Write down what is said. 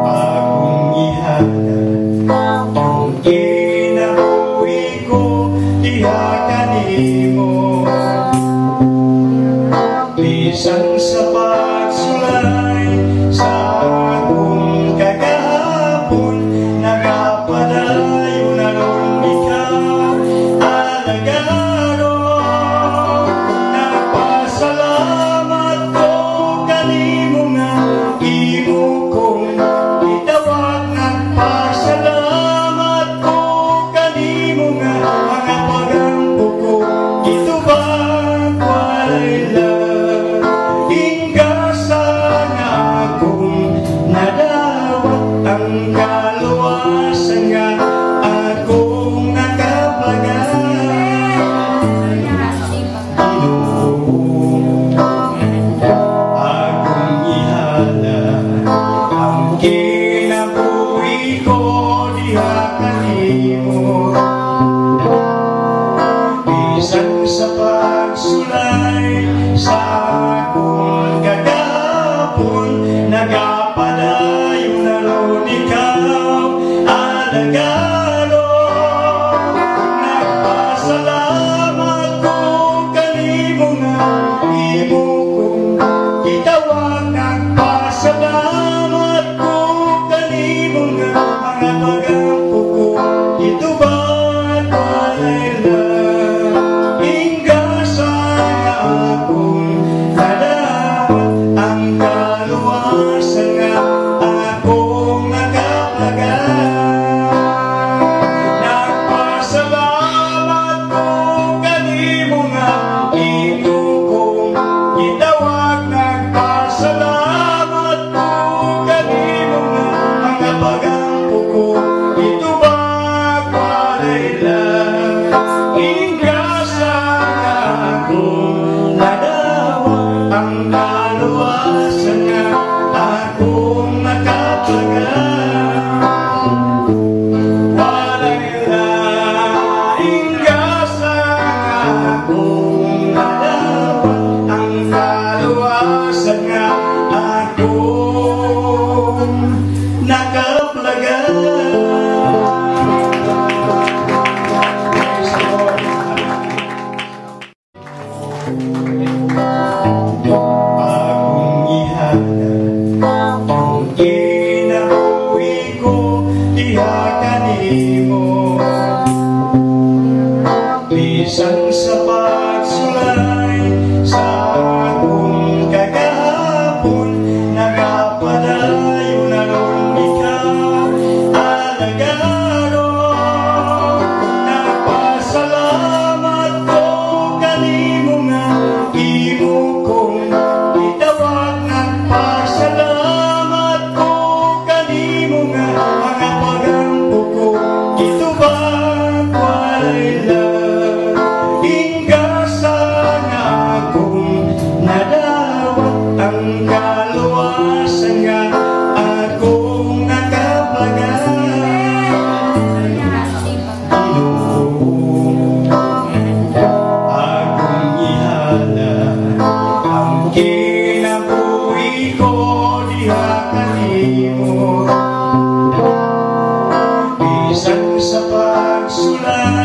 Akong ihanan ang kinabuhi ko diha kanimo, bisan sa pagsulay sa akong kagahapon, nagapadayon na ron ikaw alagado. Nagpasalamat ko kanimo nga imo kong itawag. Nagpasalamat ko kanimo nga mga pagampo ko itubag walay lang. Inggasan akong nadawat ang kaluwasan nga akong nakapagan. Akong ihanan ang kinabuhi ko diha kanimo, bisan sa pagsulay sa akong kagahapon, nagapadayon na ron ikaw alagado. Nagpasalamat ko kanimo nga imo kong itawag. Nagpasalamat ko kanimo nga mga pagampo ko itubag walay lang. Inggasan akong nadawat ang kaluwasan nga akong nakaplagan. Nagpasalamat ko kanimo nga imo kong itawag. Nagpasalamat ko kanimo nga mga pagampo ko itubag walay lang. Inggasan akong nadawat ang kaluwasan nga akong nakaplagan. Walay lang. Inggasan akong nadawat ang kaluwasan nga akong nakaplagan. Akong ihanan ang kinabuhi ko diha kanimo, bisan sa pagsulay sa akong kagahapon, nagapadayon na ron ikaw alagado. Nagpasalamat ko kanimo nga imo kong itawag. Nagpasalamat ko kanimo nga mga pagampo ko itubag walay lang. Inggasan akong nadawat ang kaluwasan nga akong nakaplagan. Akong ihanan ang kinabuhi ko diha kanimo, bisan sa pagsulay